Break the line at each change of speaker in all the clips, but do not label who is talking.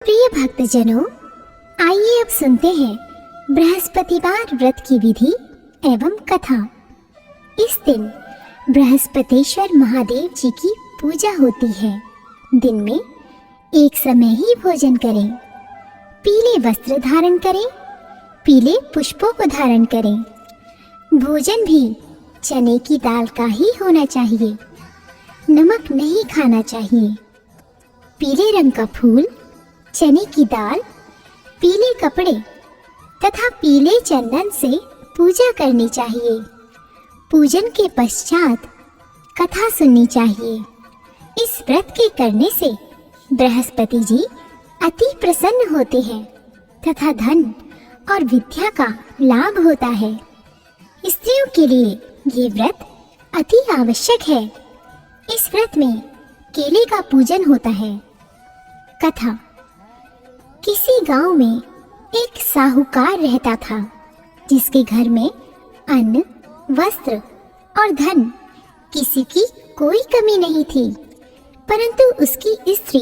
प्रिय भक्तजनों, आइए अब सुनते हैं बृहस्पतिवार व्रत की विधि एवं कथा। इस दिन बृहस्पतिश्वर महादेव जी की पूजा होती है। दिन में एक समय ही भोजन करें, पीले वस्त्र धारण करें, पीले पुष्पों को धारण करें। भोजन भी चने की दाल का ही होना चाहिए, नमक नहीं खाना चाहिए। पीले रंग का फूल, चने की दाल, पीले कपड़े तथा पीले चंदन से पूजा करनी चाहिए। पूजन के पश्चात कथा सुननी चाहिए। इस व्रत के करने से बृहस्पति जी अति प्रसन्न होते हैं तथा धन और विद्या का लाभ होता है। स्त्रियों के लिए ये व्रत अति आवश्यक है। इस व्रत में केले का पूजन होता है। कथा। किसी गांव में एक साहूकार रहता था, जिसके घर में अन्न, वस्त्र और धन किसी की कोई कमी नहीं थी। परंतु उसकी स्त्री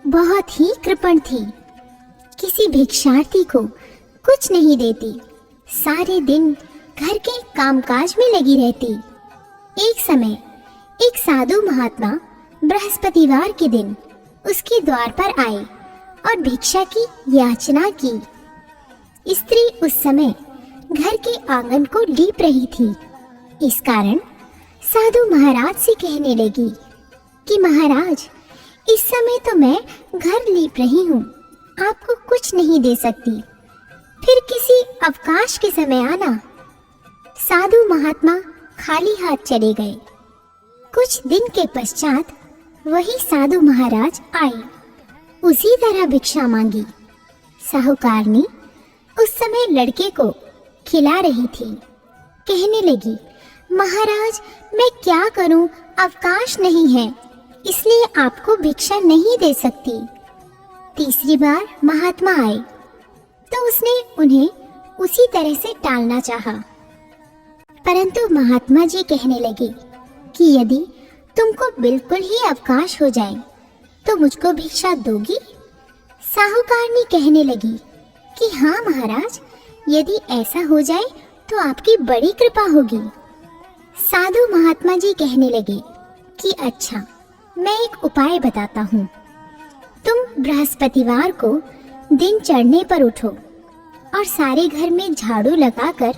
बहुत ही कृपण थी। किसी भिक्षार्थी को कुछ नहीं देती, सारे दिन घर के कामकाज में लगी रहती। एक समय एक साधु महात्मा बृहस्पतिवार के दिन उसके द्वार पर आए और भिक्षा की याचना की। स्त्री उस समय घर के आंगन को लीप रही थी। इस कारण साधु महाराज से कहने लगी कि महाराज, इस समय तो मैं घर लीप रही हूँ, आपको कुछ नहीं दे सकती, फिर किसी अवकाश के समय आना। साधु महात्मा खाली हाथ चले गए। कुछ दिन के पश्चात वही साधु महाराज आए, उसी तरह भिक्षा मांगी। साहूकारनी उस समय लड़के को खिला रही थी। कहने लगी, महाराज, मैं क्या करूं, अवकाश नहीं है, इसलिए आपको भिक्षा नहीं दे सकती। तीसरी बार महात्मा आए तो उसने उन्हें उसी तरह से टालना चाहा, परंतु महात्मा जी कहने लगे कि यदि तुमको बिल्कुल ही अवकाश हो जाए तो मुझको भिक्षा दोगी? साहूकारनी कहने लगी कि हाँ महाराज, यदि ऐसा हो जाए तो आपकी बड़ी कृपा होगी। साधु महात्मा जी कहने लगे कि अच्छा, मैं एक उपाय बताता हूँ। तुम बृहस्पतिवार को दिन चढ़ने पर उठो और सारे घर में झाड़ू लगाकर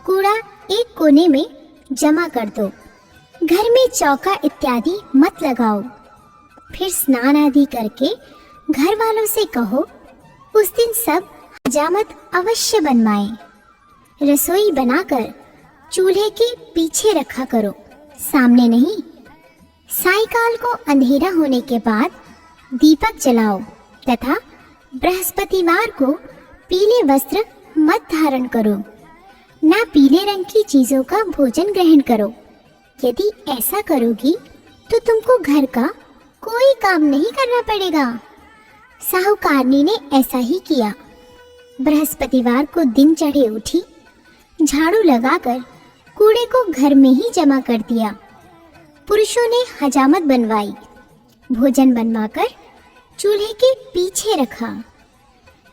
कूड़ा एक कोने में जमा कर दो। घर में चौका इत्यादि मत लगाओ। फिर स्नान आदि करके घर वालों से कहो उस दिन सब हजामत अवश्य बनवाएं। रसोई बनाकर चूल्हे के पीछे रखा करो, सामने नहीं। सायंकाल को अंधेरा होने के बाद दीपक जलाओ तथा बृहस्पतिवार को पीले वस्त्र मत धारण करो, ना पीले रंग की चीजों का भोजन ग्रहण करो। यदि ऐसा करोगी तो तुमको घर का कोई काम नहीं करना पड़ेगा। साहूकारनी ने ऐसा ही किया। बृहस्पतिवार को दिन चढ़े उठी, झाड़ू लगाकर कूड़े को घर में ही जमा कर दिया। पुरुषों ने हजामत बनवाई, भोजन बनवाकर चूल्हे के पीछे रखा।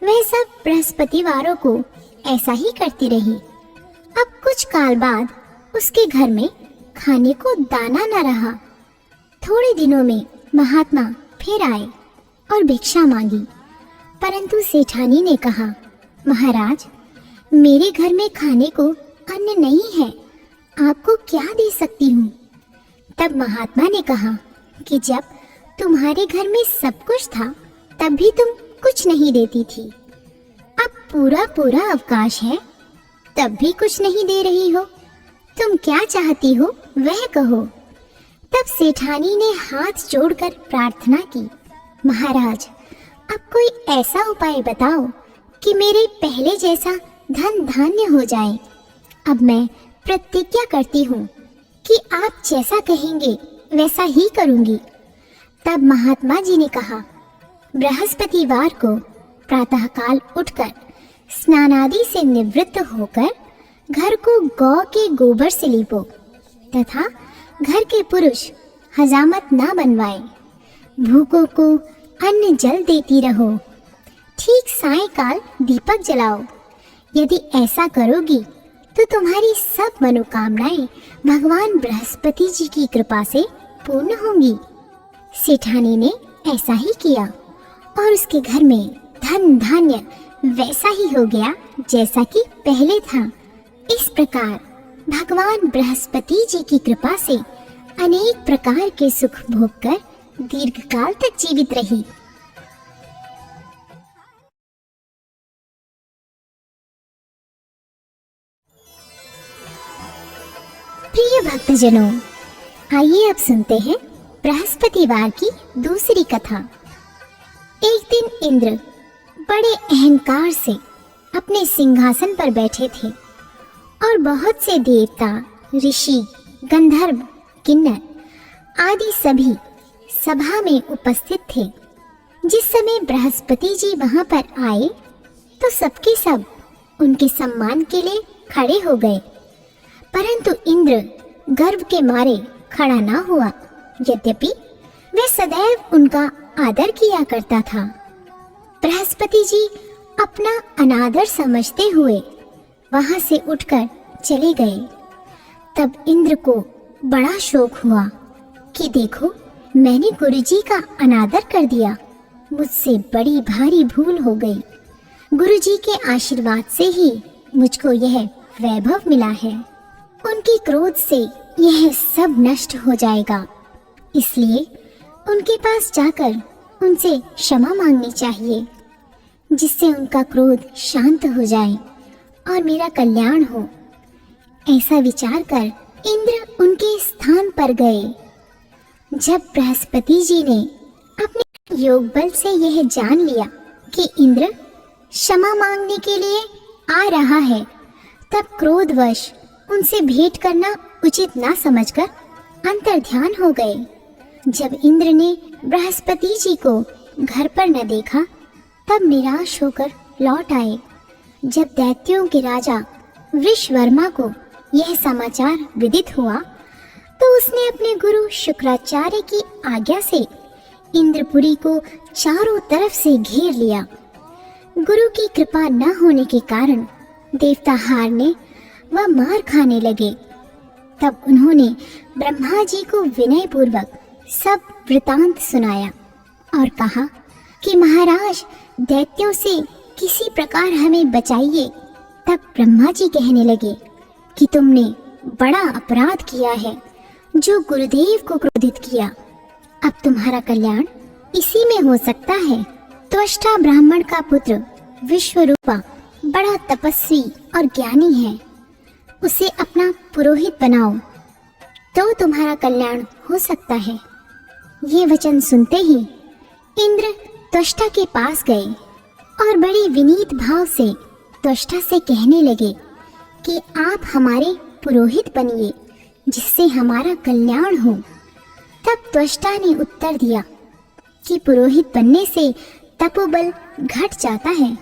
वह सब बृहस्पतिवारों को ऐसा ही करती रही। अब कुछ काल बाद उसके घर में खाने को दाना न रहा। थोड़े दिनों में महात्मा फिर आए और भिक्षा मांगी, परंतु सेठानी ने कहा, महाराज, मेरे घर में खाने को अन्न नहीं है, आपको क्या दे सकती हूँ? तब महात्मा ने कहा कि जब तुम्हारे घर में सब कुछ था तब भी तुम कुछ नहीं देती थी। अब पूरा पूरा अवकाश है, तब भी कुछ नहीं दे रही हो। तुम क्या चाहती हो वह कहो। तब सेठानी ने हाथ जोड़कर प्रार्थना की, महाराज, अब कोई ऐसा उपाय बताओ कि मेरे पहले जैसा धन धान्य हो जाए। अब मैं प्रतिज्ञा करती हूँ कि आप जैसा कहेंगे वैसा ही करूँगी। तब महात्मा जी ने कहा, बृहस्पतिवार को प्रातःकाल उठकर स्नान आदि से निवृत्त होकर घर को गौ के गोबर से लीपो तथा घर के पुरुष हजामत ना बनवाएं। भूखों को अन्न जल देती रहो ठीक सायंकाल दीपक जलाओ। यदि ऐसा करोगी तो तुम्हारी सब मनोकामनाएं भगवान बृहस्पति जी की कृपा से पूर्ण होंगी। सेठानी ने ऐसा ही किया और उसके घर में धन धान्य वैसा ही हो गया जैसा कि पहले था। इस प्रकार भगवान बृहस्पति जी की कृपा से अनेक प्रकार के सुख भोग कर दीर्घ काल तक जीवित रही। प्रिय भक्तजनों, आइए अब सुनते हैं बृहस्पतिवार की दूसरी कथा। एक दिन इंद्र बड़े अहंकार से अपने सिंहासन पर बैठे थे और बहुत से देवता, ऋषि, गंधर्व, किन्नर आदि सभी सभा में उपस्थित थे। जिस समय बृहस्पति जी वहां पर आए तो सबके सब उनके सम्मान के लिए खड़े हो गए, परंतु इंद्र गर्व के मारे खड़ा ना हुआ। यद्यपि वह सदैव उनका आदर किया करता था। बृहस्पति जी अपना अनादर समझते हुए वहां से उठकर चले गए। तब इंद्र को बड़ा शोक हुआ कि देखो, मैंने गुरुजी का अनादर कर दिया, मुझसे बड़ी भारी भूल हो गई। गुरुजी के आशीर्वाद से ही मुझको यह वैभव मिला है। उनके क्रोध से यह सब नष्ट हो जाएगा, इसलिए उनके पास जाकर उनसे क्षमा मांगनी चाहिए, जिससे उनका क्रोध शांत हो जाए और मेरा कल्याण हो। ऐसा विचार कर इंद्र उनके स्थान पर गए। जब बृहस्पति जी ने अपने योग बल से यह जान लिया कि इंद्र क्षमा मांगने के लिए आ रहा है, तब क्रोधवश उनसे भेंट करना उचित ना समझकर अंतर्ध्यान हो गए। जब इंद्र ने बृहस्पति जी को घर पर न देखा, तब निराश होकर लौट आए। जब दैत्यों के राजा वृषवर्मा को यह समाचार विदित हुआ, तो उसने अपने गुरु शुक्राचार्य की आज्ञा से इंद्रपुरी को चारों तरफ से घेर लिया। गुरु की कृपा न होने के कारण देवता हारने व मार खाने लगे। तब उन्होंने ब्रह्मा जी को विनय पूर्वक सब वृतांत सुनाया और कहा कि महाराज, दैत्यों से किसी प्रकार हमें बचाइए। तब ब्रह्मा जी कहने लगे कि तुमने बड़ा अपराध किया है, जो गुरुदेव को क्रोधित किया। अब तुम्हारा कल्याण इसी में हो सकता है। त्वष्टा ब्राह्मण का पुत्र विश्वरूपा बड़ा तपस्वी और ज्ञानी है, उसे अपना पुरोहित बनाओ तो तुम्हारा कल्याण हो सकता है। ये वचन सुनते ही इंद्र त्वष्टा के पास गए और बड़े विनीत भाव से त्वष्टा से कहने लगे कि आप हमारे पुरोहित बनिए, जिससे हमारा कल्याण हो। तब त्वष्टा ने उत्तर दिया कि पुरोहित बनने से तपोबल घट जाता है,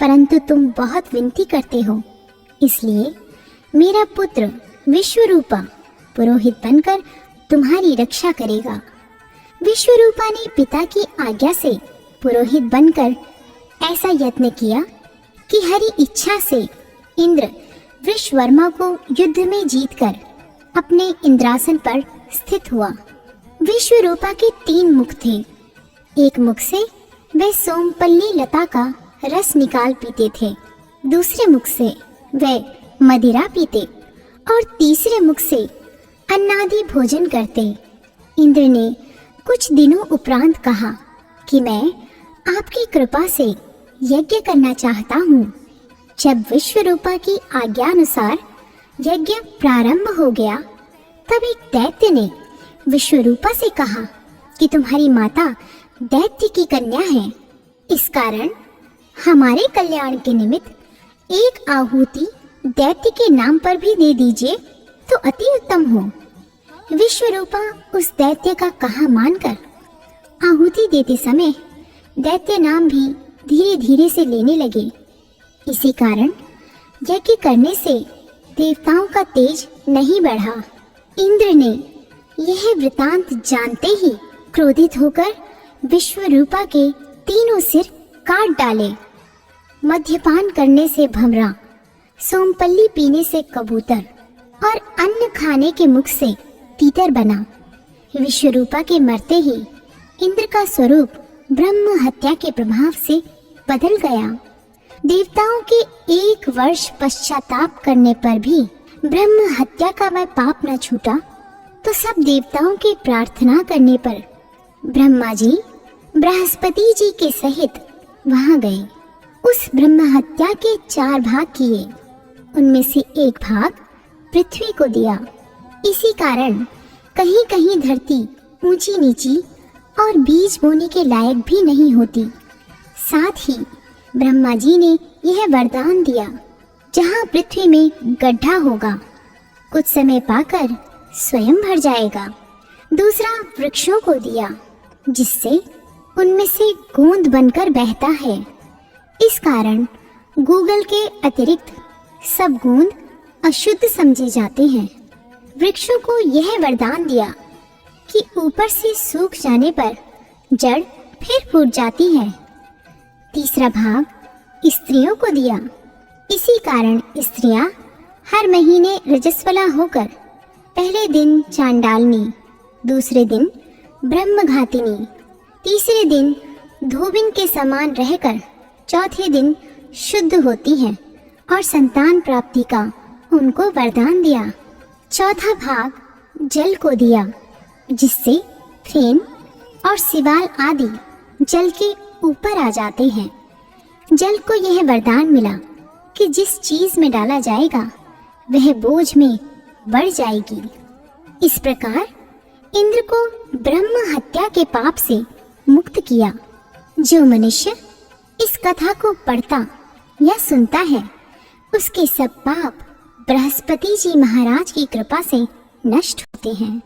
परंतु तुम बहुत विनती करते हो, इसलिए मेरा पुत्र विश्वरूपा पुरोहित बनकर तुम्हारी रक्षा करेगा। विश्वरूपा ने पिता की आज्ञा से पुरोहित बनकर ऐसा यत्न किया कि हरि इच्छा से इंद्र वृषवर्मा को युद्ध में जीतकर अपने इंद्रासन पर स्थित हुआ। विश्वरूपा के 3 मुख थे। एक मुख से वे सोमपल्ली लता का रस निकाल पीते थे, दूसरे मुख से वे मदिरा पीते और तीसरे मुख से अन्नादि भोजन करते। इंद्र ने कुछ दिनों उपरांत कहा कि मैं आपकी कृपा से यज्ञ करना चाहता हूँ। जब विश्वरूपा की आज्ञानुसार यज्ञ प्रारंभ हो गया, तब एक दैत्य ने विश्वरूपा से कहा कि तुम्हारी माता दैत्य की कन्या है, इस कारण हमारे कल्याण के निमित्त एक आहुति दैत्य के नाम पर भी दे दीजिए तो अति उत्तम हो। विश्वरूपा उस दैत्य का कहा मानकर आहुति देते समय दैत्य नाम भी धीरे धीरे से लेने लगे। इसी कारण यज्ञ करने से देवताओं का तेज नहीं बढ़ा। इंद्र ने यह वृतांत जानते ही क्रोधित होकर विश्वरूपा के 3 सिर काट डाले। मद्यपान करने से भंवरा, सोमपल्ली पीने से कबूतर और अन्न खाने के मुख से तीतर बना। विश्वरूपा के मरते ही इंद्र का स्वरूप ब्रह्म हत्या के प्रभाव से बदल गया। देवताओं के 1 वर्ष पश्चाताप करने पर भी ब्रह्म हत्या का वह पाप न छूटा, तो सब देवताओं के प्रार्थना करने पर ब्रह्मा जी बृहस्पति जी के सहित वहां गए। उस ब्रह्म हत्या के 4 भाग किए, उनमें से 1 भाग पृथ्वी को दिया। इसी कारण कहीं कहीं धरती ऊंची नीची और बीज बोने के लायक भी नहीं होती। साथ ही ब्रह्मा जी ने यह वरदान दिया, जहाँ पृथ्वी में गड्ढा होगा कुछ समय पाकर स्वयं भर जाएगा। दूसरा वृक्षों को दिया, जिससे उनमें से गोंद बनकर बहता है। इस कारण गूगल के अतिरिक्त सब गोंद अशुद्ध समझे जाते हैं। वृक्षों को यह वरदान दिया कि ऊपर से सूख जाने पर जड़ फिर फूट जाती है। तीसरा भाग स्त्रियों को दिया। इसी कारण स्त्रियां हर महीने रजस्वला होकर पहले दिन चांडालनी, दूसरे दिन ब्रह्मघातिनी, तीसरे दिन धोबिन के समान रहकर चौथे दिन शुद्ध होती हैं और संतान प्राप्ति का उनको वरदान दिया। चौथा भाग जल को दिया, जिससे फेन और सिवाल आदि जल के ऊपर आ जाते हैं। जल को यह वरदान मिला कि जिस चीज में डाला जाएगा वह बोझ में बढ़ जाएगी। इस प्रकार इंद्र को ब्रह्म हत्या के पाप से मुक्त किया। जो मनुष्य इस कथा को पढ़ता या सुनता है, उसके सब पाप बृहस्पति जी महाराज की कृपा से नष्ट होते हैं।